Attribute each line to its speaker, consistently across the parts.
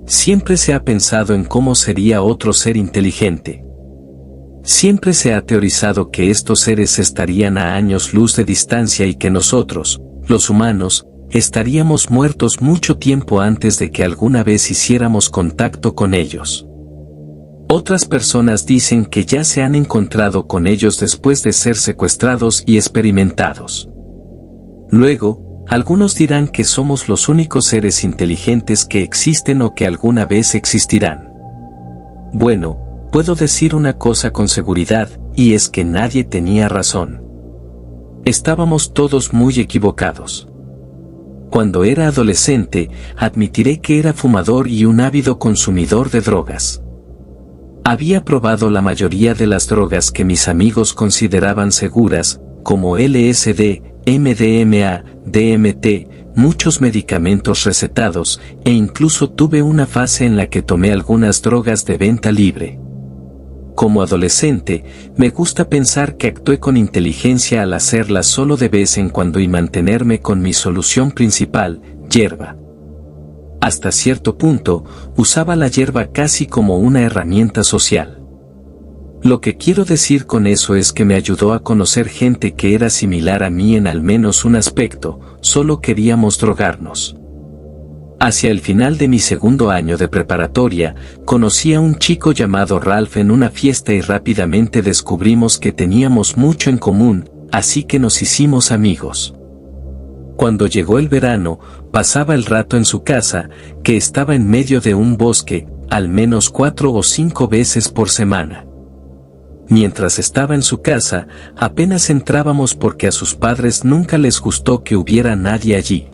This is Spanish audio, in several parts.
Speaker 1: Siempre se ha pensado en cómo sería otro ser inteligente. Siempre se ha teorizado que estos seres estarían a años luz de distancia y que nosotros, los humanos, estaríamos muertos mucho tiempo antes de que alguna vez hiciéramos contacto con ellos. Otras personas dicen que ya se han encontrado con ellos después de ser secuestrados y experimentados. Luego, algunos dirán que somos los únicos seres inteligentes que existen o que alguna vez existirán. Bueno, puedo decir una cosa con seguridad, y es que nadie tenía razón. Estábamos todos muy equivocados. Cuando era adolescente, admitiré que era fumador y un ávido consumidor de drogas. Había probado la mayoría de las drogas que mis amigos consideraban seguras, como LSD, MDMA, DMT, muchos medicamentos recetados, e incluso tuve una fase en la que tomé algunas drogas de venta libre. Como adolescente, me gusta pensar que actué con inteligencia al hacerlas solo de vez en cuando y mantenerme con mi solución principal, hierba. Hasta cierto punto, usaba la hierba casi como una herramienta social. Lo que quiero decir con eso es que me ayudó a conocer gente que era similar a mí en al menos un aspecto, solo queríamos drogarnos. Hacia el final de mi segundo año de preparatoria, conocí a un chico llamado Ralph en una fiesta y rápidamente descubrimos que teníamos mucho en común, así que nos hicimos amigos. Cuando llegó el verano, pasaba el rato en su casa, que estaba en medio de un bosque, al menos 4 o 5 veces por semana. Mientras estaba en su casa, apenas entrábamos porque a sus padres nunca les gustó que hubiera nadie allí.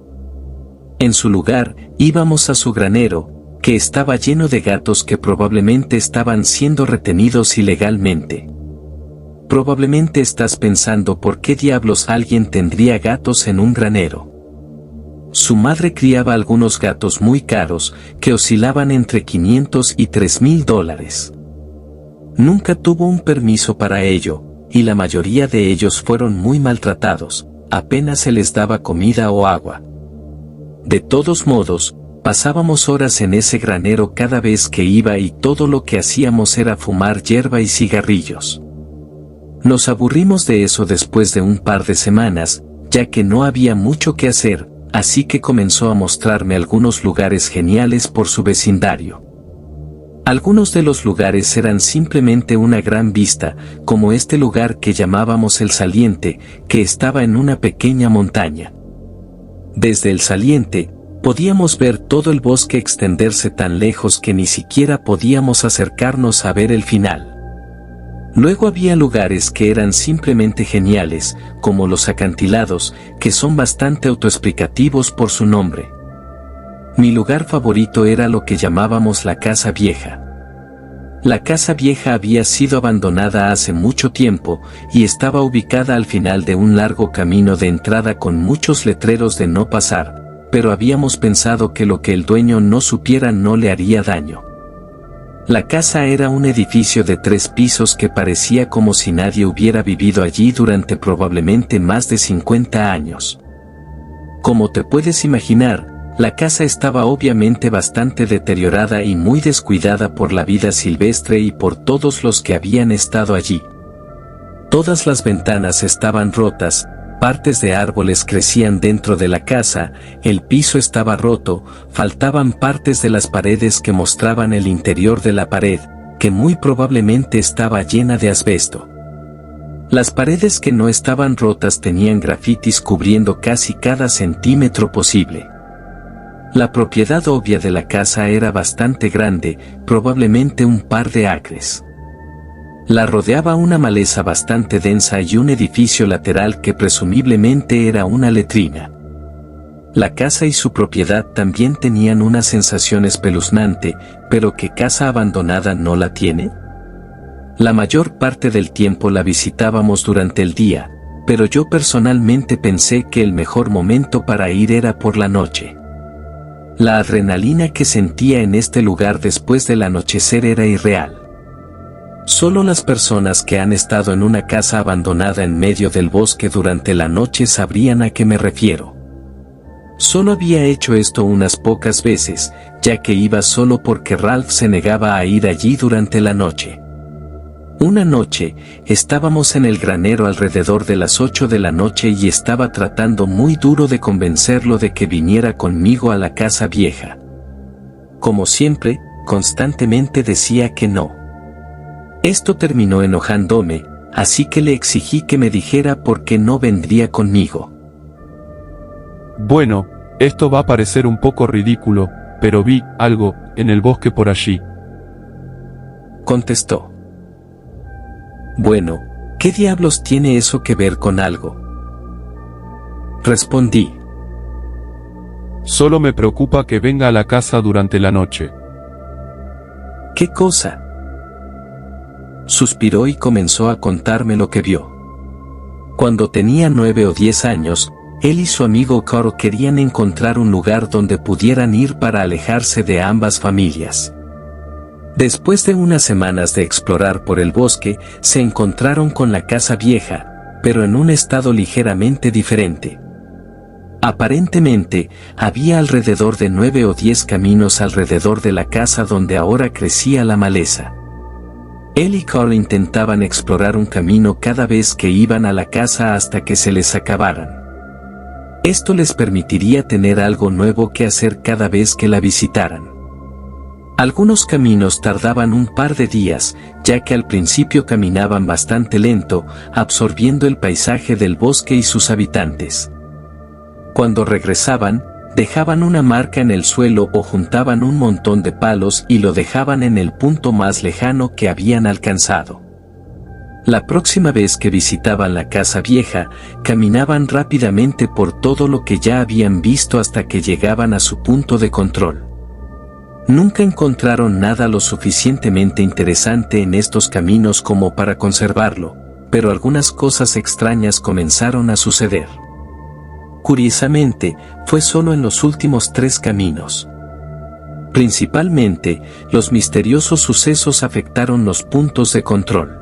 Speaker 1: En su lugar, íbamos a su granero, que estaba lleno de gatos que probablemente estaban siendo retenidos ilegalmente. Probablemente estás pensando por qué diablos alguien tendría gatos en un granero. Su madre criaba algunos gatos muy caros, que oscilaban entre $500 y $3,000. Nunca tuvo un permiso para ello, y la mayoría de ellos fueron muy maltratados, apenas se les daba comida o agua. De todos modos, pasábamos horas en ese granero cada vez que iba y todo lo que hacíamos era fumar hierba y cigarrillos. Nos aburrimos de eso después de un par de semanas, ya que no había mucho que hacer, así que comenzó a mostrarme algunos lugares geniales por su vecindario. Algunos de los lugares eran simplemente una gran vista, como este lugar que llamábamos El Saliente, que estaba en una pequeña montaña. Desde el saliente, podíamos ver todo el bosque extenderse tan lejos que ni siquiera podíamos acercarnos a ver el final. Luego había lugares que eran simplemente geniales, como los acantilados, que son bastante autoexplicativos por su nombre. Mi lugar favorito era lo que llamábamos la Casa Vieja. La Casa Vieja había sido abandonada hace mucho tiempo, y estaba ubicada al final de un largo camino de entrada con muchos letreros de no pasar, pero habíamos pensado que lo que el dueño no supiera no le haría daño. La casa era un edificio de 3 pisos que parecía como si nadie hubiera vivido allí durante probablemente más de 50 años. Como te puedes imaginar, la casa estaba obviamente bastante deteriorada y muy descuidada por la vida silvestre y por todos los que habían estado allí. Todas las ventanas estaban rotas, partes de árboles crecían dentro de la casa, el piso estaba roto, faltaban partes de las paredes que mostraban el interior de la pared, que muy probablemente estaba llena de asbesto. Las paredes que no estaban rotas tenían grafitis cubriendo casi cada centímetro posible. La propiedad obvia de la casa era bastante grande, probablemente un par de acres. La rodeaba una maleza bastante densa y un edificio lateral que presumiblemente era una letrina. La casa y su propiedad también tenían una sensación espeluznante, pero ¿qué casa abandonada no la tiene? La mayor parte del tiempo la visitábamos durante el día, pero yo personalmente pensé que el mejor momento para ir era por la noche. La adrenalina que sentía en este lugar después del anochecer era irreal. Solo las personas que han estado en una casa abandonada en medio del bosque durante la noche sabrían a qué me refiero. Solo había hecho esto unas pocas veces, ya que iba solo porque Ralph se negaba a ir allí durante la noche. Una noche, estábamos en el granero alrededor de las 8 de la noche y estaba tratando muy duro de convencerlo de que viniera conmigo a la casa vieja. Como siempre, constantemente decía que no. Esto terminó enojándome, así que le exigí que me dijera por qué no vendría conmigo.
Speaker 2: Bueno, esto va a parecer un poco ridículo, pero vi algo en el bosque por allí.
Speaker 1: Contestó. Bueno, ¿qué diablos tiene eso que ver con algo? Respondí.
Speaker 2: Solo me preocupa que venga a la casa durante la noche.
Speaker 1: ¿Qué cosa? Suspiró y comenzó a contarme lo que vio. Cuando tenía 9 o 10 años, él y su amigo Carl querían encontrar un lugar donde pudieran ir para alejarse de ambas familias. Después de unas semanas de explorar por el bosque, se encontraron con la casa vieja, pero en un estado ligeramente diferente. Aparentemente, había alrededor de 9 o 10 caminos alrededor de la casa donde ahora crecía la maleza. Él y Carl intentaban explorar un camino cada vez que iban a la casa hasta que se les acabaran. Esto les permitiría tener algo nuevo que hacer cada vez que la visitaran. Algunos caminos tardaban un par de días, ya que al principio caminaban bastante lento, absorbiendo el paisaje del bosque y sus habitantes. Cuando regresaban, dejaban una marca en el suelo o juntaban un montón de palos y lo dejaban en el punto más lejano que habían alcanzado. La próxima vez que visitaban la casa vieja, caminaban rápidamente por todo lo que ya habían visto hasta que llegaban a su punto de control. Nunca encontraron nada lo suficientemente interesante en estos caminos como para conservarlo, pero algunas cosas extrañas comenzaron a suceder. Curiosamente, fue solo en los últimos 3 caminos. Principalmente, los misteriosos sucesos afectaron los puntos de control.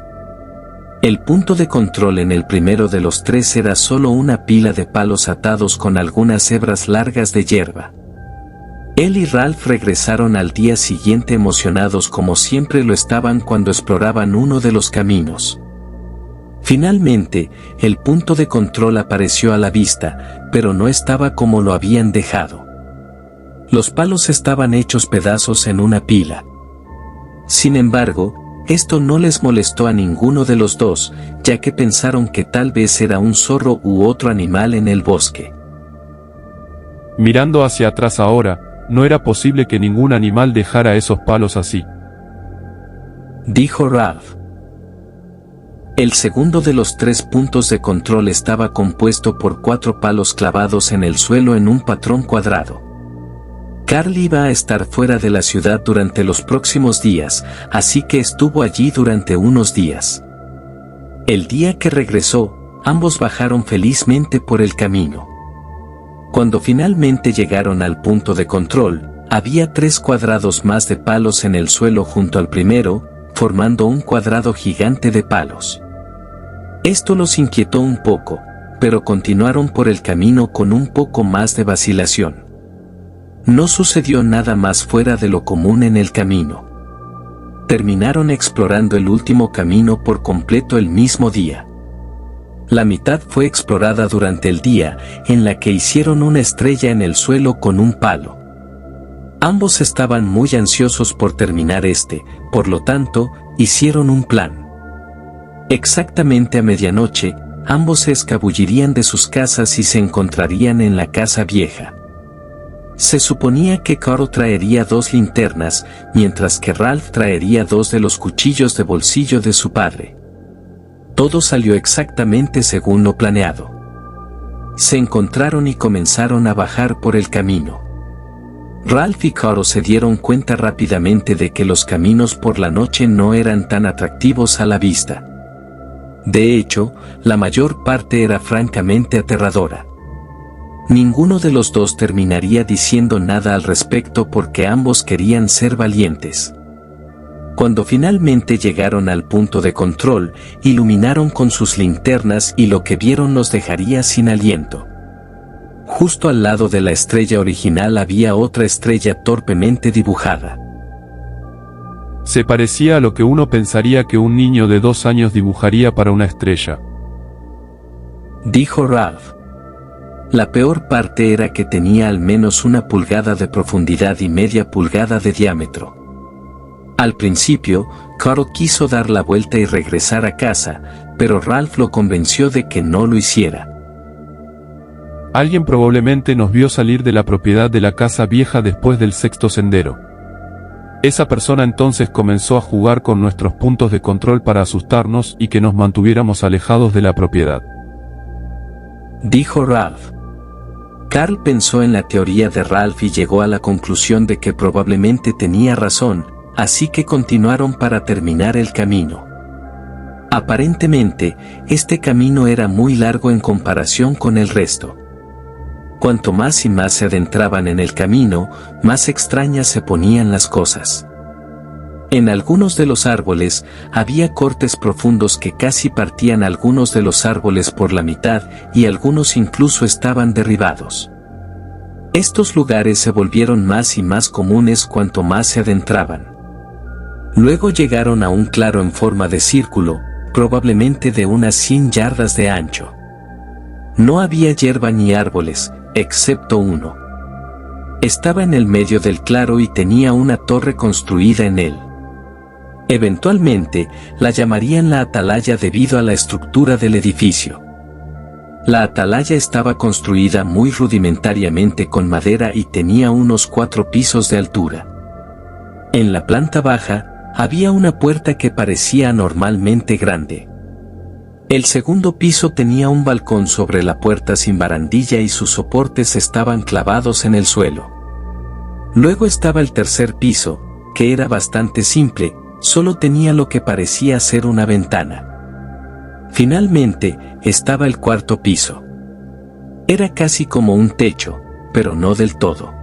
Speaker 1: El punto de control en el primero de los 3 era solo una pila de palos atados con algunas hebras largas de hierba. Él y Ralph regresaron al día siguiente emocionados como siempre lo estaban cuando exploraban uno de los caminos. Finalmente, el punto de control apareció a la vista, pero no estaba como lo habían dejado. Los palos estaban hechos pedazos en una pila. Sin embargo, esto no les molestó a ninguno de los dos, ya que pensaron que tal vez era un zorro u otro animal en el bosque.
Speaker 2: Mirando hacia atrás ahora, no era posible que ningún animal dejara esos palos así,
Speaker 1: dijo Ralph. El segundo de los 3 puntos de control estaba compuesto por 4 palos clavados en el suelo en un patrón cuadrado. Carl iba a estar fuera de la ciudad durante los próximos días, así que estuvo allí durante unos días. El día que regresó, ambos bajaron felizmente por el camino. Cuando finalmente llegaron al punto de control, había 3 cuadrados más de palos en el suelo junto al primero, formando un cuadrado gigante de palos. Esto los inquietó un poco, pero continuaron por el camino con un poco más de vacilación. No sucedió nada más fuera de lo común en el camino. Terminaron explorando el último camino por completo el mismo día. La mitad fue explorada durante el día, en la que hicieron una estrella en el suelo con un palo. Ambos estaban muy ansiosos por terminar por lo tanto, hicieron un plan. Exactamente a medianoche, ambos se escabullirían de sus casas y se encontrarían en la casa vieja. Se suponía que Carl traería 2 linternas, mientras que Ralph traería 2 de los cuchillos de bolsillo de su padre. Todo salió exactamente según lo planeado. Se encontraron y comenzaron a bajar por el camino. Ralph y Carl se dieron cuenta rápidamente de que los caminos por la noche no eran tan atractivos a la vista. De hecho, la mayor parte era francamente aterradora. Ninguno de los dos terminaría diciendo nada al respecto porque ambos querían ser valientes. Cuando finalmente llegaron al punto de control, iluminaron con sus linternas y lo que vieron los dejaría sin aliento. Justo al lado de la estrella original había otra estrella torpemente dibujada.
Speaker 2: Se parecía a lo que uno pensaría que un niño de 2 años dibujaría para una estrella,
Speaker 1: dijo Ralph. La peor parte era que tenía al menos 1 pulgada de profundidad y media pulgada de diámetro. Al principio, Carl quiso dar la vuelta y regresar a casa, pero Ralph lo convenció de que no lo hiciera.
Speaker 2: Alguien probablemente nos vio salir de la propiedad de la casa vieja después del 6º sendero. Esa persona entonces comenzó a jugar con nuestros puntos de control para asustarnos y que nos mantuviéramos alejados de la propiedad,
Speaker 1: dijo Ralph. Carl pensó en la teoría de Ralph y llegó a la conclusión de que probablemente tenía razón, así que continuaron para terminar el camino. Aparentemente, este camino era muy largo en comparación con el resto. Cuanto más y más se adentraban en el camino, más extrañas se ponían las cosas. En algunos de los árboles, había cortes profundos que casi partían algunos de los árboles por la mitad y algunos incluso estaban derribados. Estos lugares se volvieron más y más comunes cuanto más se adentraban. Luego llegaron a un claro en forma de círculo, probablemente de unas 100 yardas de ancho. No había hierba ni árboles, excepto uno. Estaba en el medio del claro y tenía una torre construida en él. Eventualmente, la llamarían la atalaya debido a la estructura del edificio. La atalaya estaba construida muy rudimentariamente con madera y tenía unos 4 pisos de altura. En la planta baja, había una puerta que parecía anormalmente grande. El segundo piso tenía un balcón sobre la puerta sin barandilla y sus soportes estaban clavados en el suelo. Luego estaba el tercer piso, que era bastante simple, solo tenía lo que parecía ser una ventana. Finalmente, estaba el cuarto piso. Era casi como un techo, pero no del todo.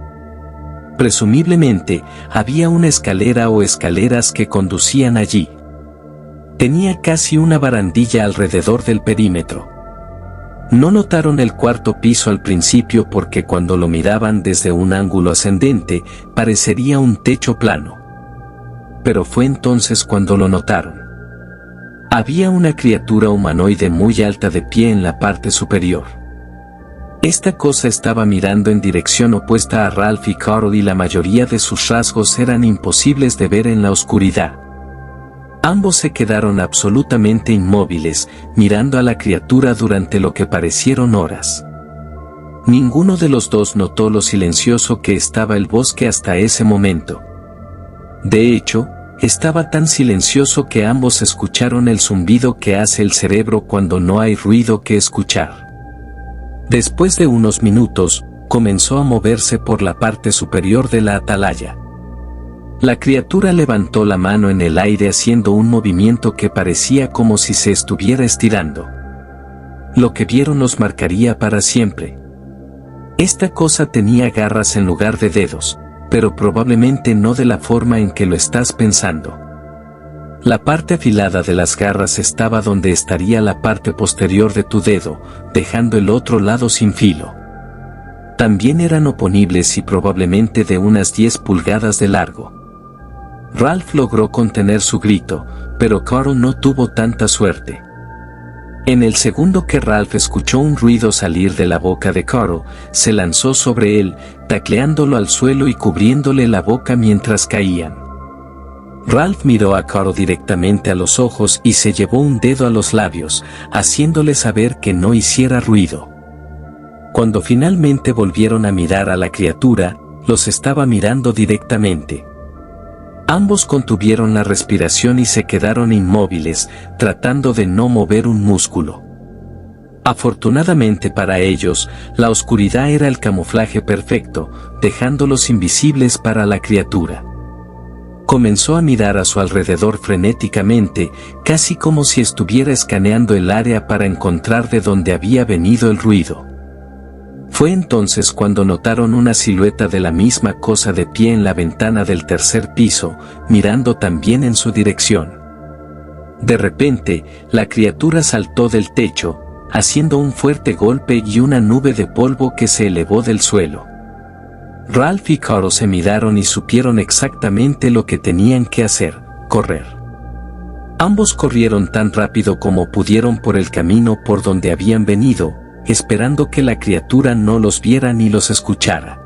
Speaker 1: Presumiblemente, había una escalera o escaleras que conducían allí. Tenía casi una barandilla alrededor del perímetro. No notaron el cuarto piso al principio porque cuando lo miraban desde un ángulo ascendente, parecería un techo plano. Pero fue entonces cuando lo notaron. Había una criatura humanoide muy alta de pie en la parte superior. Esta cosa estaba mirando en dirección opuesta a Ralph y Carl y la mayoría de sus rasgos eran imposibles de ver en la oscuridad. Ambos se quedaron absolutamente inmóviles, mirando a la criatura durante lo que parecieron horas. Ninguno de los dos notó lo silencioso que estaba el bosque hasta ese momento. De hecho, estaba tan silencioso que ambos escucharon el zumbido que hace el cerebro cuando no hay ruido que escuchar. Después de unos minutos, comenzó a moverse por la parte superior de la atalaya. La criatura levantó la mano en el aire haciendo un movimiento que parecía como si se estuviera estirando. Lo que vieron los marcaría para siempre. Esta cosa tenía garras en lugar de dedos, pero probablemente no de la forma en que lo estás pensando. La parte afilada de las garras estaba donde estaría la parte posterior de tu dedo, dejando el otro lado sin filo. También eran oponibles y probablemente de unas 10 pulgadas de largo. Ralph logró contener su grito, pero Carl no tuvo tanta suerte. En el segundo que Ralph escuchó un ruido salir de la boca de Carl, se lanzó sobre él, tacleándolo al suelo y cubriéndole la boca mientras caían. Ralph miró a Carl directamente a los ojos y se llevó un dedo a los labios, haciéndole saber que no hiciera ruido. Cuando finalmente volvieron a mirar a la criatura, los estaba mirando directamente. Ambos contuvieron la respiración y se quedaron inmóviles, tratando de no mover un músculo. Afortunadamente para ellos, la oscuridad era el camuflaje perfecto, dejándolos invisibles para la criatura. Comenzó a mirar a su alrededor frenéticamente, casi como si estuviera escaneando el área para encontrar de dónde había venido el ruido. Fue entonces cuando notaron una silueta de la misma cosa de pie en la ventana del tercer piso, mirando también en su dirección. De repente, la criatura saltó del techo, haciendo un fuerte golpe y una nube de polvo que se elevó del suelo. Ralph y Carl se miraron y supieron exactamente lo que tenían que hacer: correr. Ambos corrieron tan rápido como pudieron por el camino por donde habían venido, esperando que la criatura no los viera ni los escuchara.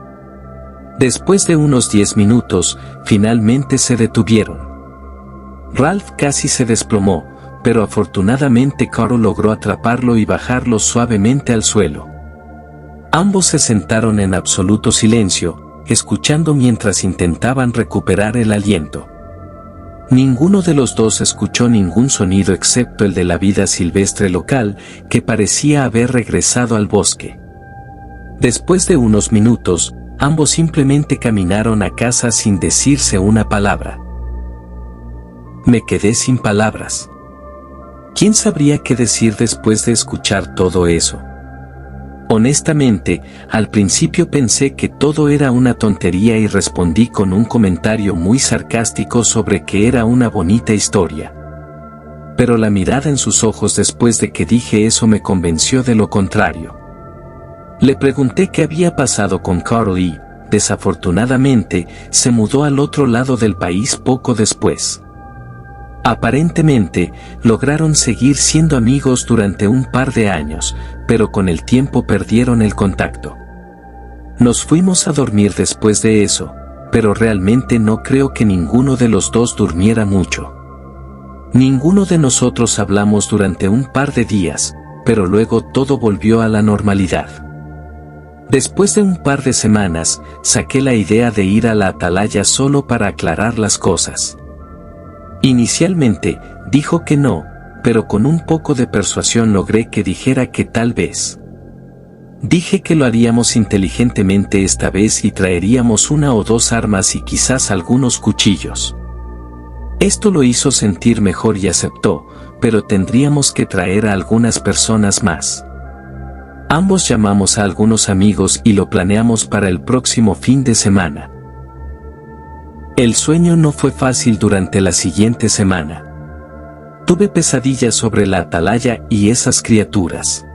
Speaker 1: Después de unos 10 minutos, finalmente se detuvieron. Ralph casi se desplomó, pero afortunadamente Carl logró atraparlo y bajarlo suavemente al suelo. Ambos se sentaron en absoluto silencio, escuchando mientras intentaban recuperar el aliento. Ninguno de los dos escuchó ningún sonido excepto el de la vida silvestre local, que parecía haber regresado al bosque. Después de unos minutos, ambos simplemente caminaron a casa sin decirse una palabra. Me quedé sin palabras. ¿Quién sabría qué decir después de escuchar todo eso? Honestamente, al principio pensé que todo era una tontería y respondí con un comentario muy sarcástico sobre que era una bonita historia. Pero la mirada en sus ojos después de que dije eso me convenció de lo contrario. Le pregunté qué había pasado con Carl y, desafortunadamente, se mudó al otro lado del país poco después. Aparentemente, lograron seguir siendo amigos durante un par de años, pero con el tiempo perdieron el contacto. Nos fuimos a dormir después de eso, pero realmente no creo que ninguno de los dos durmiera mucho. Ninguno de nosotros hablamos durante un par de días, pero luego todo volvió a la normalidad. Después de un par de semanas, saqué la idea de ir a la atalaya solo para aclarar las cosas. Inicialmente, dijo que no, pero con un poco de persuasión logré que dijera que tal vez. Dije que lo haríamos inteligentemente esta vez y traeríamos 1 o 2 armas y quizás algunos cuchillos. Esto lo hizo sentir mejor y aceptó, pero tendríamos que traer a algunas personas más. Ambos llamamos a algunos amigos y lo planeamos para el próximo fin de semana. El sueño no fue fácil durante la siguiente semana. Tuve pesadillas sobre la atalaya y esas criaturas.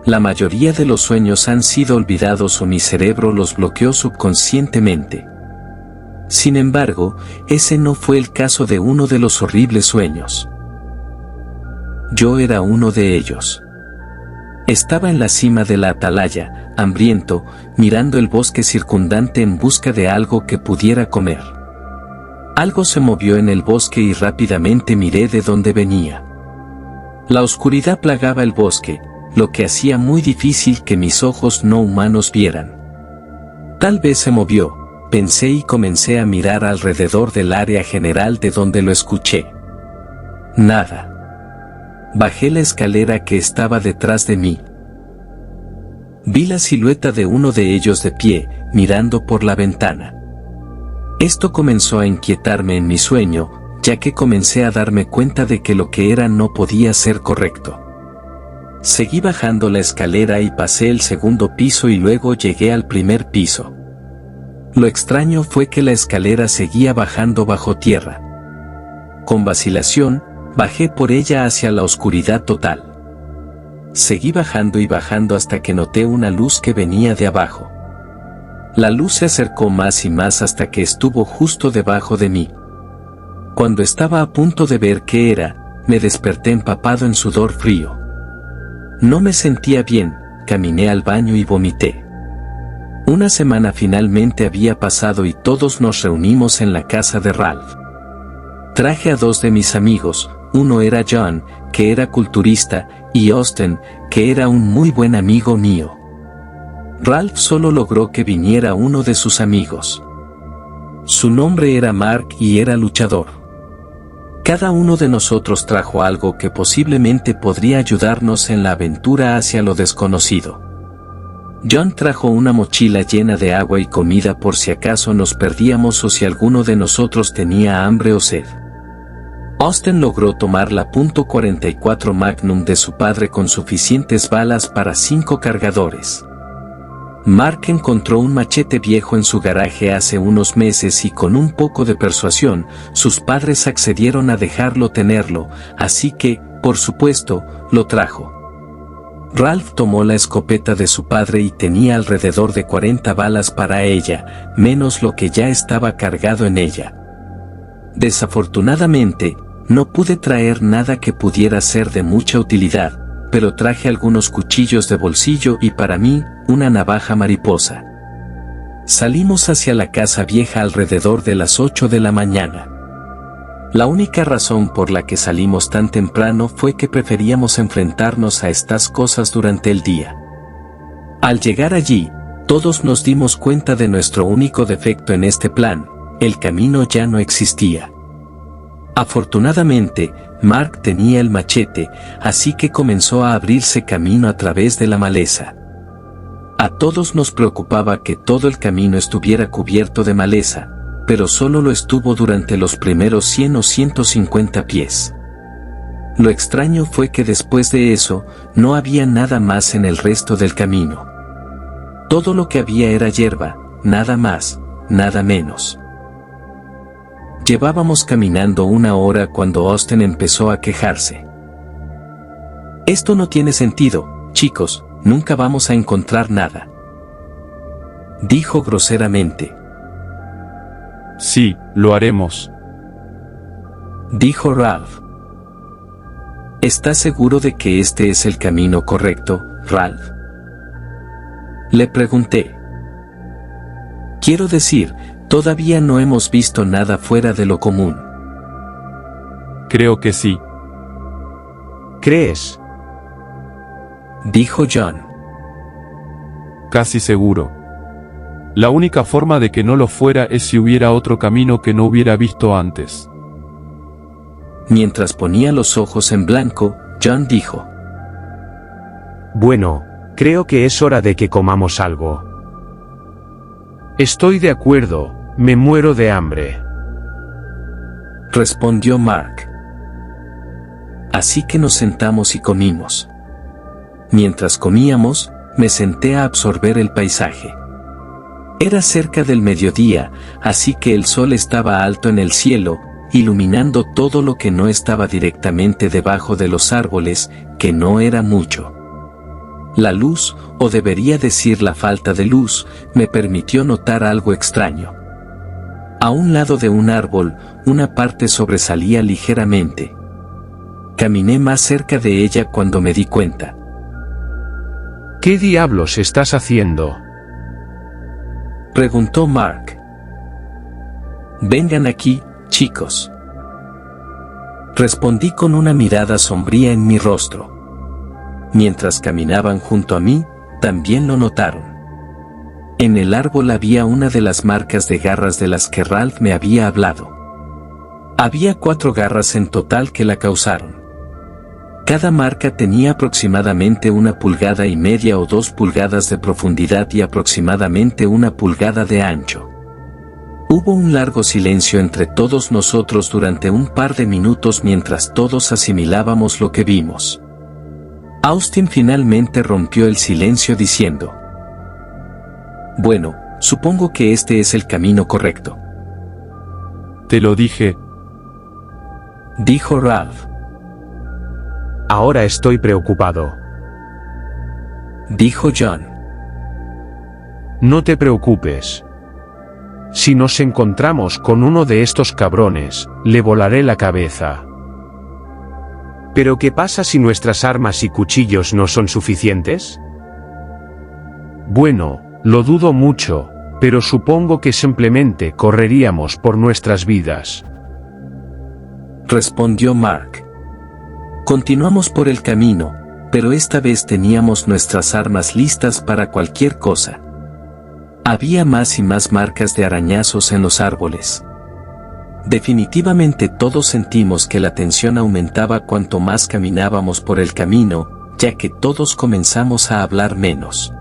Speaker 1: La mayoría de los sueños han sido olvidados o mi cerebro los bloqueó subconscientemente. Sin embargo, ese no fue el caso de uno de los horribles sueños. Yo era uno de ellos. Estaba en la cima de la atalaya, hambriento, mirando el bosque circundante en busca de algo que pudiera comer. Algo se movió en el bosque y rápidamente miré de dónde venía. La oscuridad plagaba el bosque, lo que hacía muy difícil que mis ojos no humanos vieran. Tal vez se movió, pensé y comencé a mirar alrededor del área general de donde lo escuché. Nada. Bajé la escalera que estaba detrás de mí. Vi la silueta de uno de ellos de pie, mirando por la ventana. Esto comenzó a inquietarme en mi sueño, ya que comencé a darme cuenta de que lo que era no podía ser correcto. Seguí bajando la escalera y pasé el segundo piso y luego llegué al primer piso. Lo extraño fue que la escalera seguía bajando bajo tierra. Con vacilación, bajé por ella hacia la oscuridad total. Seguí bajando y bajando hasta que noté una luz que venía de abajo. La luz se acercó más y más hasta que estuvo justo debajo de mí. Cuando estaba a punto de ver qué era, me desperté empapado en sudor frío. No me sentía bien, caminé al baño y vomité. Una semana finalmente había pasado y todos nos reunimos en la casa de Ralph. Traje a 2 de mis amigos, uno era John, que era culturista, y Austin, que era un muy buen amigo mío. Ralph solo logró que viniera uno de sus amigos. Su nombre era Mark y era luchador. Cada uno de nosotros trajo algo que posiblemente podría ayudarnos en la aventura hacia lo desconocido. John trajo una mochila llena de agua y comida por si acaso nos perdíamos o si alguno de nosotros tenía hambre o sed. Austin logró tomar la .44 Magnum de su padre con suficientes balas para 5 cargadores. Mark encontró un machete viejo en su garaje hace unos meses y con un poco de persuasión, sus padres accedieron a dejarlo tenerlo, así que, por supuesto, lo trajo. Ralph tomó la escopeta de su padre y tenía alrededor de 40 balas para ella, menos lo que ya estaba cargado en ella. Desafortunadamente, no pude traer nada que pudiera ser de mucha utilidad, pero traje algunos cuchillos de bolsillo y para mí, una navaja mariposa. Salimos hacia la casa vieja alrededor de las 8 de la mañana. La única razón por la que salimos tan temprano fue que preferíamos enfrentarnos a estas cosas durante el día. Al llegar allí, todos nos dimos cuenta de nuestro único defecto en este plan: el camino ya no existía. Afortunadamente, Mark tenía el machete, así que comenzó a abrirse camino a través de la maleza. A todos nos preocupaba que todo el camino estuviera cubierto de maleza, pero solo lo estuvo durante los primeros 100 o 150 pies. Lo extraño fue que después de eso, no había nada más en el resto del camino. Todo lo que había era hierba, nada más, nada menos. Llevábamos caminando 1 hora cuando Austin empezó a quejarse. «Esto no tiene sentido, chicos, nunca vamos a encontrar nada», dijo groseramente.
Speaker 2: Sí, lo haremos,
Speaker 1: dijo Ralph. ¿Estás seguro de que este es el camino correcto, Ralph?, le pregunté. Quiero decir, todavía no hemos visto nada fuera de lo común.
Speaker 2: Creo que sí.
Speaker 3: ¿Crees?
Speaker 1: Dijo John.
Speaker 2: Casi seguro. La única forma de que no lo fuera es si hubiera otro camino que no hubiera visto antes.
Speaker 1: Mientras ponía los ojos en blanco, John dijo:
Speaker 3: Bueno, creo que es hora de que comamos algo. Estoy de acuerdo, me muero de hambre,
Speaker 1: respondió Mark. Así que nos sentamos y comimos. Mientras comíamos, me senté a absorber el paisaje. Era cerca del mediodía, así que el sol estaba alto en el cielo, iluminando todo lo que no estaba directamente debajo de los árboles, que no era mucho. La luz, o debería decir la falta de luz, me permitió notar algo extraño. A un lado de un árbol, una parte sobresalía ligeramente. Caminé más cerca de ella cuando me di cuenta.
Speaker 3: ¿Qué diablos estás haciendo?,
Speaker 1: preguntó Mark. Vengan aquí, chicos, respondí con una mirada sombría en mi rostro. Mientras caminaban junto a mí, también lo notaron. En el árbol había una de las marcas de garras de las que Ralph me había hablado. Había 4 garras en total que la causaron. Cada marca tenía aproximadamente 1,5 pulgadas o 2 pulgadas de profundidad y aproximadamente 1 pulgada de ancho. Hubo un largo silencio entre todos nosotros durante un par de minutos mientras todos asimilábamos lo que vimos. Austin finalmente rompió el silencio diciendo: Bueno, supongo que este es el camino correcto.
Speaker 2: Te lo dije,
Speaker 1: dijo Ralph.
Speaker 3: Ahora estoy preocupado,
Speaker 1: dijo John.
Speaker 3: No te preocupes. Si nos encontramos con uno de estos cabrones, le volaré la cabeza. ¿Pero qué pasa si nuestras armas y cuchillos no son suficientes? Bueno, lo dudo mucho, pero supongo que simplemente correríamos por nuestras vidas,
Speaker 1: respondió Mark. Continuamos por el camino, pero esta vez teníamos nuestras armas listas para cualquier cosa. Había más y más marcas de arañazos en los árboles. Definitivamente todos sentimos que la tensión aumentaba cuanto más caminábamos por el camino, ya que todos comenzamos a hablar menos.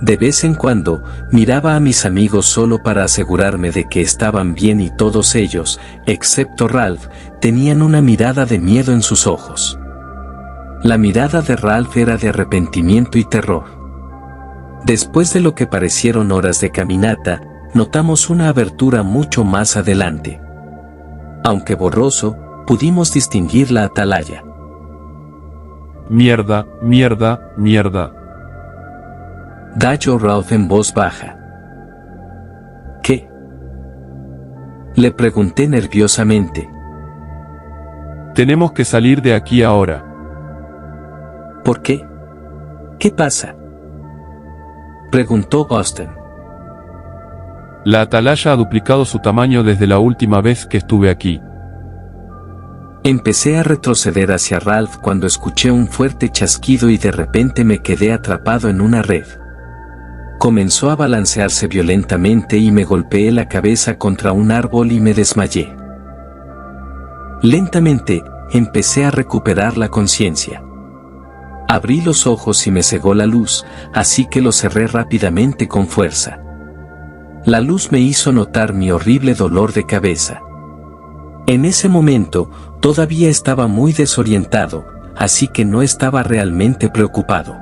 Speaker 1: De vez en cuando, miraba a mis amigos solo para asegurarme de que estaban bien y todos ellos, excepto Ralph, tenían una mirada de miedo en sus ojos. La mirada de Ralph era de arrepentimiento y terror. Después de lo que parecieron horas de caminata, notamos una abertura mucho más adelante. Aunque borroso, pudimos distinguir la atalaya.
Speaker 2: mierda, mierda, mierda.
Speaker 1: Dijo Ralph en voz baja. ¿Qué? Le pregunté nerviosamente.
Speaker 2: Tenemos que salir de aquí ahora.
Speaker 1: ¿Por qué? ¿Qué pasa? Preguntó Austin.
Speaker 2: La atalaya ha duplicado su tamaño desde la última vez que estuve aquí.
Speaker 1: Empecé a retroceder hacia Ralph cuando escuché un fuerte chasquido y de repente me quedé atrapado en una red. Comenzó a balancearse violentamente y me golpeé la cabeza contra un árbol y me desmayé. Lentamente, empecé a recuperar la conciencia. Abrí los ojos y me cegó la luz, así que lo cerré rápidamente con fuerza. La luz me hizo notar mi horrible dolor de cabeza. En ese momento, todavía estaba muy desorientado, así que no estaba realmente preocupado.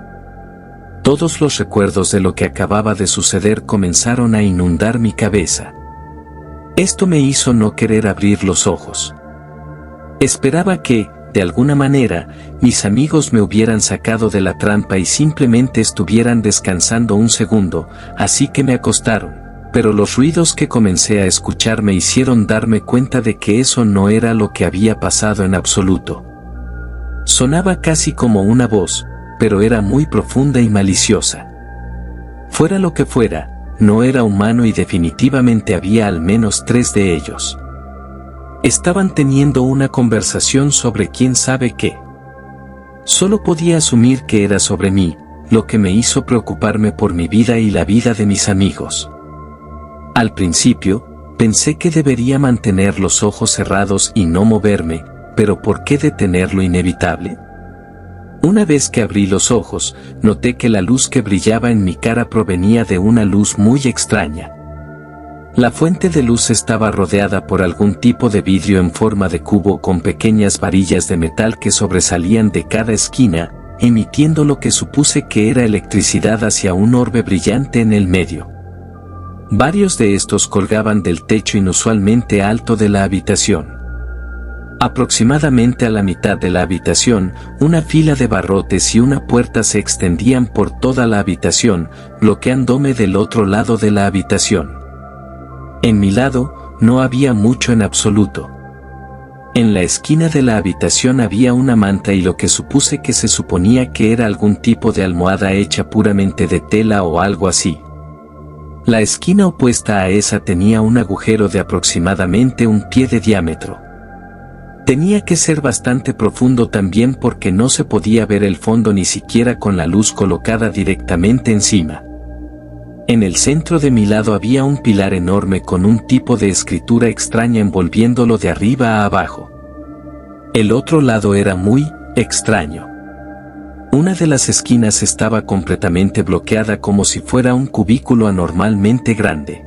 Speaker 1: Todos los recuerdos de lo que acababa de suceder comenzaron a inundar mi cabeza. Esto me hizo no querer abrir los ojos. Esperaba que, de alguna manera, mis amigos me hubieran sacado de la trampa y simplemente estuvieran descansando un segundo, así que me acostaron, pero los ruidos que comencé a escuchar me hicieron darme cuenta de que eso no era lo que había pasado en absoluto. Sonaba casi como una voz, pero era muy profunda y maliciosa. Fuera lo que fuera, no era humano y definitivamente había al menos 3 de ellos. Estaban teniendo una conversación sobre quién sabe qué. Solo podía asumir que era sobre mí, lo que me hizo preocuparme por mi vida y la vida de mis amigos. Al principio, pensé que debería mantener los ojos cerrados y no moverme, pero ¿por qué detener lo inevitable? Una vez que abrí los ojos, noté que la luz que brillaba en mi cara provenía de una luz muy extraña. La fuente de luz estaba rodeada por algún tipo de vidrio en forma de cubo con pequeñas varillas de metal que sobresalían de cada esquina, emitiendo lo que supuse que era electricidad hacia un orbe brillante en el medio. Varios de estos colgaban del techo inusualmente alto de la habitación. Aproximadamente a la mitad de la habitación, una fila de barrotes y una puerta se extendían por toda la habitación, bloqueándome del otro lado de la habitación. En mi lado, no había mucho en absoluto. En la esquina de la habitación había una manta y lo que supuse que se suponía que era algún tipo de almohada hecha puramente de tela o algo así. La esquina opuesta a esa tenía un agujero de aproximadamente 1 pie de diámetro. Tenía que ser bastante profundo también porque no se podía ver el fondo ni siquiera con la luz colocada directamente encima. En el centro de mi lado había un pilar enorme con un tipo de escritura extraña envolviéndolo de arriba a abajo. El otro lado era muy extraño. Una de las esquinas estaba completamente bloqueada como si fuera un cubículo anormalmente grande.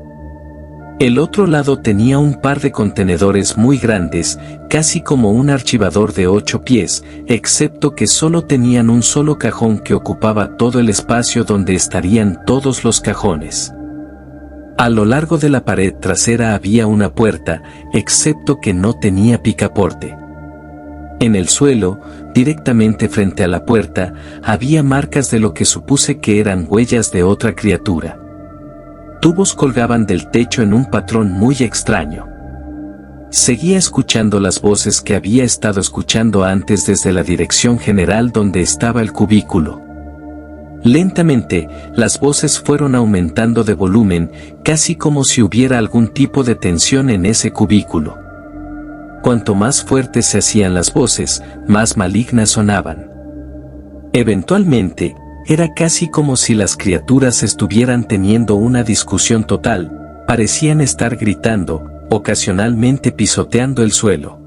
Speaker 1: El otro lado tenía un par de contenedores muy grandes, casi como un archivador de 8 pies, excepto que solo tenían un solo cajón que ocupaba todo el espacio donde estarían todos los cajones. A lo largo de la pared trasera había una puerta, excepto que no tenía picaporte. En el suelo, directamente frente a la puerta, había marcas de lo que supuse que eran huellas de otra criatura. Tubos colgaban del techo en un patrón muy extraño. Seguía escuchando las voces que había estado escuchando antes desde la dirección general donde estaba el cubículo. Lentamente, las voces fueron aumentando de volumen, casi como si hubiera algún tipo de tensión en ese cubículo. Cuanto más fuertes se hacían las voces, más malignas sonaban. Eventualmente, era casi como si las criaturas estuvieran teniendo una discusión total, parecían estar gritando, ocasionalmente pisoteando el suelo.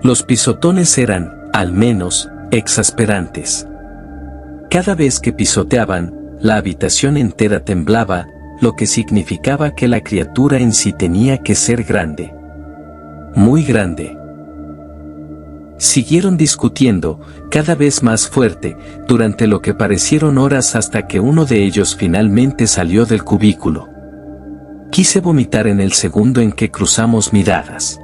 Speaker 1: Los pisotones eran, al menos, exasperantes. Cada vez que pisoteaban, la habitación entera temblaba, lo que significaba que la criatura en sí tenía que ser grande. Muy grande. Siguieron discutiendo, cada vez más fuerte, durante lo que parecieron horas hasta que uno de ellos finalmente salió del cubículo. Quise vomitar en el segundo en que cruzamos miradas.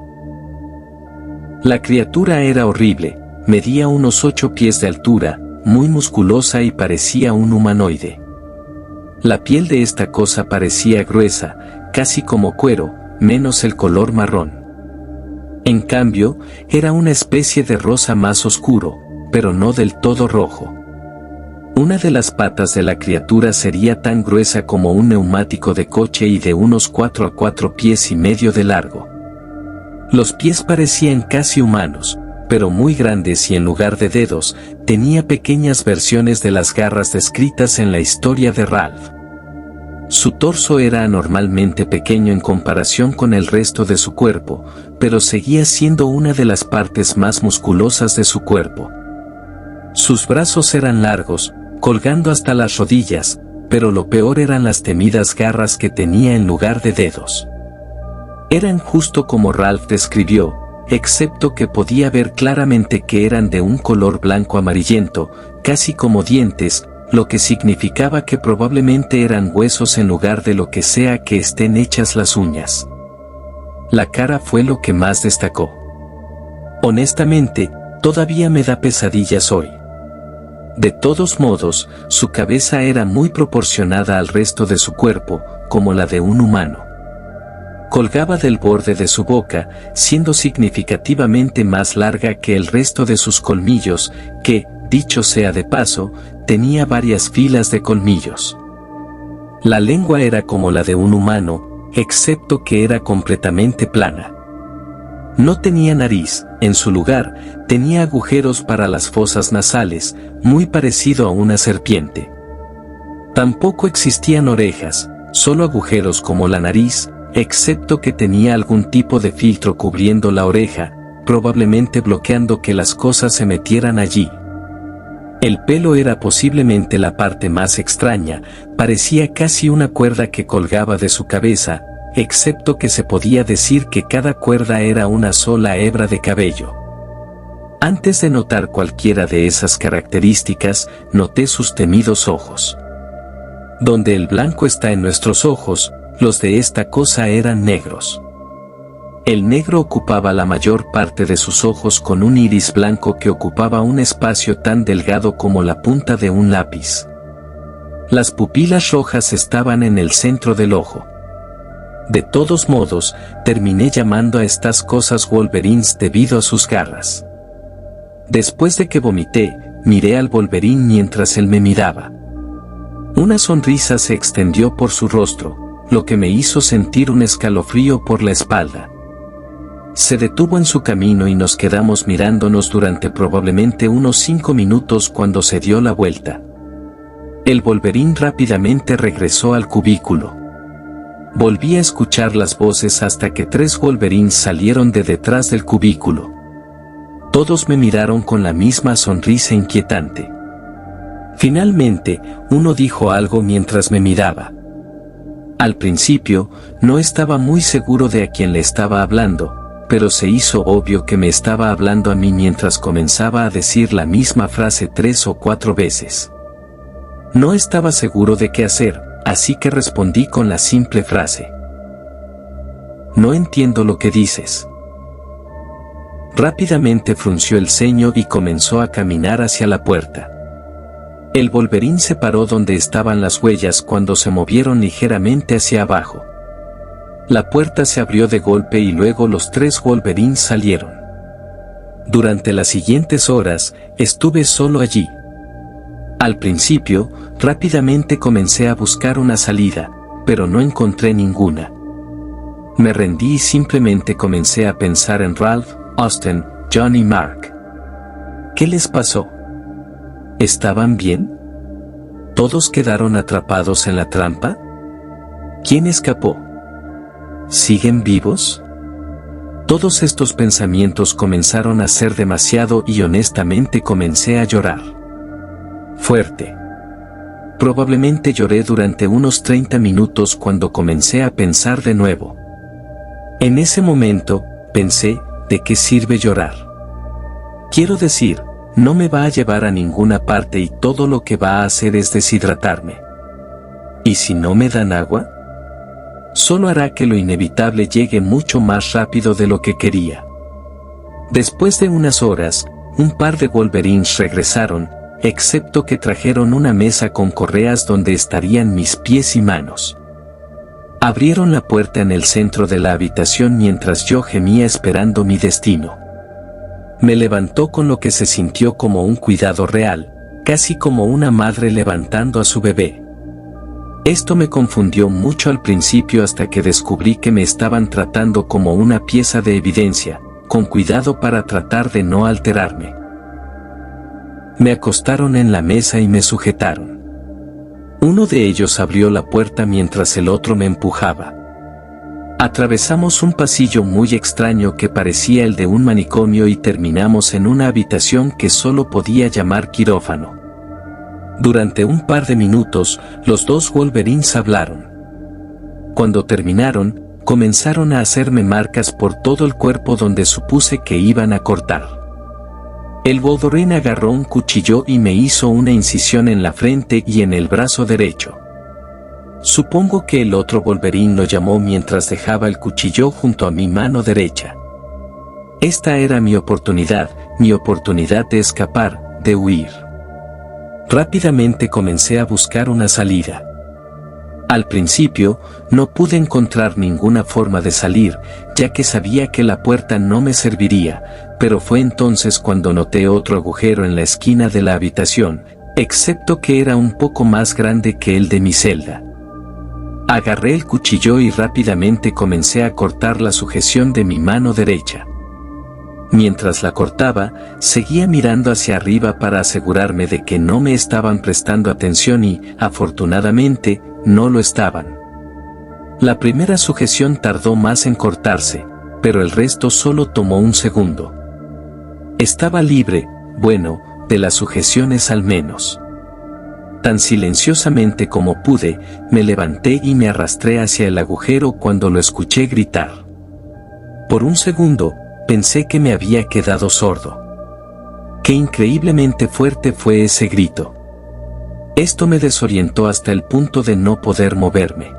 Speaker 1: La criatura era horrible, medía unos 8 pies de altura, muy musculosa y parecía un humanoide. La piel de esta cosa parecía gruesa, casi como cuero, menos el color marrón. En cambio, era una especie de rosa más oscuro, pero no del todo rojo. Una de las patas de la criatura sería tan gruesa como un neumático de coche y de unos 4 a 4 pies y medio de largo. Los pies parecían casi humanos, pero muy grandes y en lugar de dedos, tenía pequeñas versiones de las garras descritas en la historia de Ralph. Su torso era anormalmente pequeño en comparación con el resto de su cuerpo, pero seguía siendo una de las partes más musculosas de su cuerpo. Sus brazos eran largos, colgando hasta las rodillas, pero lo peor eran las temidas garras que tenía en lugar de dedos. Eran justo como Ralph describió, excepto que podía ver claramente que eran de un color blanco amarillento, casi como dientes, lo que significaba que probablemente eran huesos en lugar de lo que sea que estén hechas las uñas. La cara fue lo que más destacó. Honestamente, todavía me da pesadillas hoy. De todos modos, su cabeza era muy proporcionada al resto de su cuerpo, como la de un humano. Colgaba del borde de su boca, siendo significativamente más larga que el resto de sus colmillos, que, dicho sea de paso, tenía varias filas de colmillos. La lengua era como la de un humano, excepto que era completamente plana. No tenía nariz, en su lugar, tenía agujeros para las fosas nasales, muy parecido a una serpiente. Tampoco existían orejas, solo agujeros como la nariz, excepto que tenía algún tipo de filtro cubriendo la oreja, probablemente bloqueando que las cosas se metieran allí. El pelo era posiblemente la parte más extraña, parecía casi una cuerda que colgaba de su cabeza, excepto que se podía decir que cada cuerda era una sola hebra de cabello. Antes de notar cualquiera de esas características, noté sus temidos ojos. Donde el blanco está en nuestros ojos, los de esta cosa eran negros. El negro ocupaba la mayor parte de sus ojos con un iris blanco que ocupaba un espacio tan delgado como la punta de un lápiz. Las pupilas rojas estaban en el centro del ojo. De todos modos, terminé llamando a estas cosas Wolverines debido a sus garras. Después de que vomité, miré al Wolverine mientras él me miraba. Una sonrisa se extendió por su rostro, lo que me hizo sentir un escalofrío por la espalda. Se detuvo en su camino y nos quedamos mirándonos durante probablemente unos 5 minutos cuando se dio la vuelta. El Wolverine rápidamente regresó al cubículo. Volví a escuchar las voces hasta que 3 Wolverines salieron de detrás del cubículo. Todos me miraron con la misma sonrisa inquietante. Finalmente, uno dijo algo mientras me miraba. Al principio, no estaba muy seguro de a quién le estaba hablando, pero se hizo obvio que me estaba hablando a mí mientras comenzaba a decir la misma frase 3 o 4 veces. No estaba seguro de qué hacer, así que respondí con la simple frase: "No entiendo lo que dices". Rápidamente frunció el ceño y comenzó a caminar hacia la puerta. El Wolverine se paró donde estaban las huellas cuando se movieron ligeramente hacia abajo. La puerta se abrió de golpe y luego los 3 Wolverines salieron. Durante las siguientes horas, estuve solo allí. Al principio, rápidamente comencé a buscar una salida, pero no encontré ninguna. Me rendí y simplemente comencé a pensar en Ralph, Austin, John y Mark. ¿Qué les pasó? ¿Estaban bien? ¿Todos quedaron atrapados en la trampa? ¿Quién escapó? ¿Siguen vivos? Todos estos pensamientos comenzaron a ser demasiado y honestamente comencé a llorar. Fuerte. Probablemente lloré durante unos 30 minutos cuando comencé a pensar de nuevo. En ese momento, pensé, ¿de qué sirve llorar? Quiero decir, no me va a llevar a ninguna parte y todo lo que va a hacer es deshidratarme. ¿Y si no me dan agua? Solo hará que lo inevitable llegue mucho más rápido de lo que quería. Después de unas horas, un par de Wolverines regresaron, excepto que trajeron una mesa con correas donde estarían mis pies y manos. Abrieron la puerta en el centro de la habitación mientras yo gemía esperando mi destino. Me levantó con lo que se sintió como un cuidado real, casi como una madre levantando a su bebé. Esto me confundió mucho al principio hasta que descubrí que me estaban tratando como una pieza de evidencia, con cuidado para tratar de no alterarme. Me acostaron en la mesa y me sujetaron. Uno de ellos abrió la puerta mientras el otro me empujaba. Atravesamos un pasillo muy extraño que parecía el de un manicomio y terminamos en una habitación que solo podía llamar quirófano. Durante un par de minutos, los dos Wolverines hablaron. Cuando terminaron, comenzaron a hacerme marcas por todo el cuerpo donde supuse que iban a cortar. El Wolverine agarró un cuchillo y me hizo una incisión en la frente y en el brazo derecho. Supongo que el otro Wolverine lo llamó mientras dejaba el cuchillo junto a mi mano derecha. Esta era mi oportunidad de escapar, de huir. Rápidamente comencé a buscar una salida. Al principio, no pude encontrar ninguna forma de salir, ya que sabía que la puerta no me serviría, pero fue entonces cuando noté otro agujero en la esquina de la habitación, excepto que era un poco más grande que el de mi celda. Agarré el cuchillo y rápidamente comencé a cortar la sujeción de mi mano derecha. Mientras la cortaba, seguía mirando hacia arriba para asegurarme de que no me estaban prestando atención y, afortunadamente, no lo estaban. La primera sujeción tardó más en cortarse, pero el resto solo tomó un segundo. Estaba libre, bueno, de las sujeciones al menos. Tan silenciosamente como pude, me levanté y me arrastré hacia el agujero cuando lo escuché gritar. Por un segundo, pensé que me había quedado sordo. Qué increíblemente fuerte fue ese grito. Esto me desorientó hasta el punto de no poder moverme.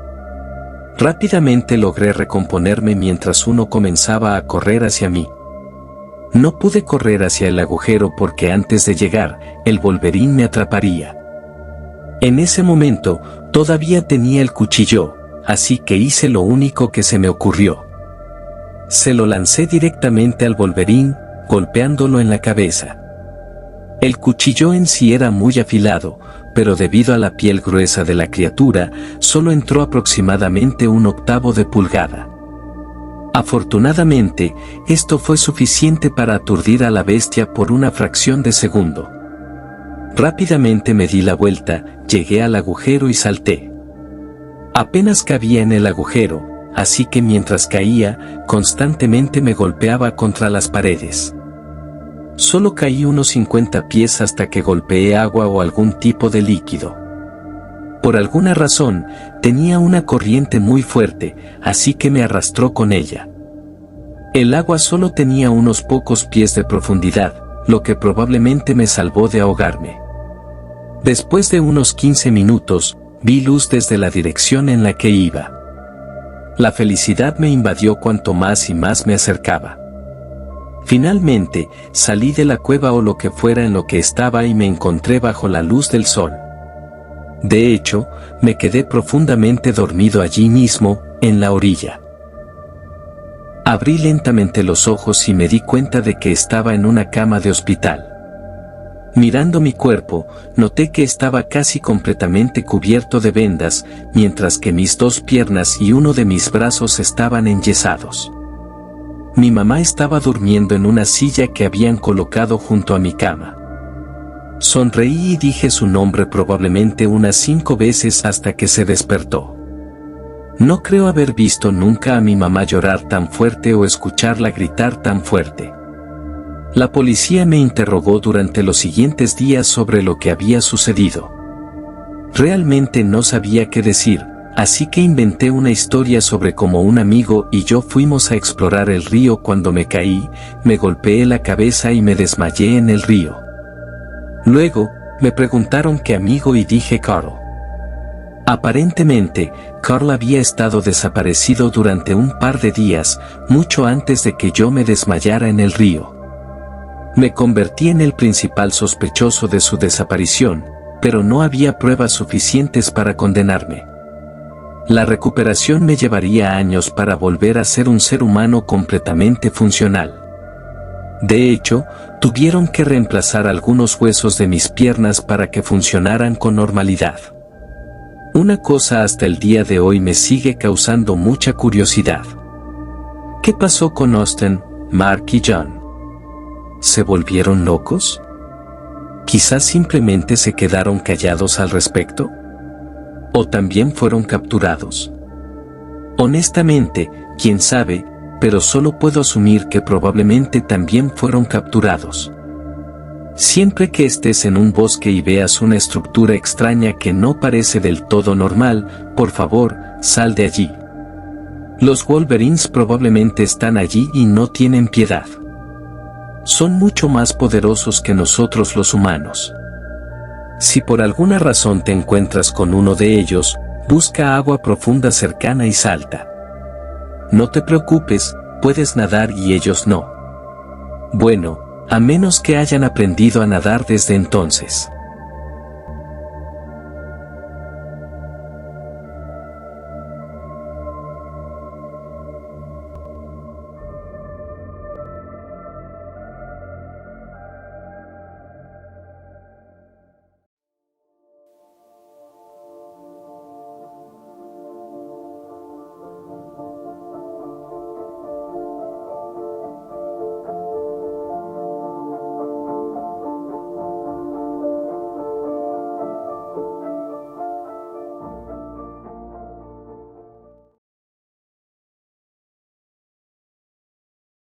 Speaker 1: Rápidamente logré recomponerme mientras uno comenzaba a correr hacia mí. No pude correr hacia el agujero porque antes de llegar, el Wolverine me atraparía. En ese momento, todavía tenía el cuchillo, así que hice lo único que se me ocurrió. Se lo lancé directamente al Wolverine, golpeándolo en la cabeza. El cuchillo en sí era muy afilado, pero debido a la piel gruesa de la criatura, solo entró aproximadamente 1/8 de pulgada. Afortunadamente, esto fue suficiente para aturdir a la bestia por una fracción de segundo. Rápidamente me di la vuelta, llegué al agujero y salté. Apenas cabía en el agujero, así que mientras caía, constantemente me golpeaba contra las paredes. Solo caí unos 50 pies hasta que golpeé agua o algún tipo de líquido. Por alguna razón, tenía una corriente muy fuerte, así que me arrastró con ella. El agua solo tenía unos pocos pies de profundidad, lo que probablemente me salvó de ahogarme. Después de unos 15 minutos, vi luz desde la dirección en la que iba. La felicidad me invadió cuanto más y más me acercaba. Finalmente, salí de la cueva o lo que fuera en lo que estaba y me encontré bajo la luz del sol. De hecho, me quedé profundamente dormido allí mismo, en la orilla. Abrí lentamente los ojos y me di cuenta de que estaba en una cama de hospital. Mirando mi cuerpo, noté que estaba casi completamente cubierto de vendas, mientras que mis 2 piernas y uno de mis brazos estaban enyesados. Mi mamá estaba durmiendo en una silla que habían colocado junto a mi cama. Sonreí y dije su nombre probablemente unas 5 veces hasta que se despertó. No creo haber visto nunca a mi mamá llorar tan fuerte o escucharla gritar tan fuerte. La policía me interrogó durante los siguientes días sobre lo que había sucedido. Realmente no sabía qué decir, así que inventé una historia sobre cómo un amigo y yo fuimos a explorar el río cuando me caí, me golpeé la cabeza y me desmayé en el río. Luego, me preguntaron qué amigo y dije Carl. Aparentemente, Carl había estado desaparecido durante un par de días, mucho antes de que yo me desmayara en el río. Me convertí en el principal sospechoso de su desaparición, pero no había pruebas suficientes para condenarme. La recuperación me llevaría años para volver a ser un ser humano completamente funcional. De hecho, tuvieron que reemplazar algunos huesos de mis piernas para que funcionaran con normalidad. Una cosa hasta el día de hoy me sigue causando mucha curiosidad. ¿Qué pasó con Austin, Mark y John? ¿Se volvieron locos? ¿Quizás simplemente se quedaron callados al respecto? ¿O también fueron capturados? Honestamente, quién sabe, pero solo puedo asumir que probablemente también fueron capturados. Siempre que estés en un bosque y veas una estructura extraña que no parece del todo normal, por favor, sal de allí. Los Wolverines probablemente están allí y no tienen piedad. Son mucho más poderosos que nosotros los humanos. Si por alguna razón te encuentras con uno de ellos, busca agua profunda cercana y salta. No te preocupes, puedes nadar y ellos no. Bueno, a menos que hayan aprendido a nadar desde entonces.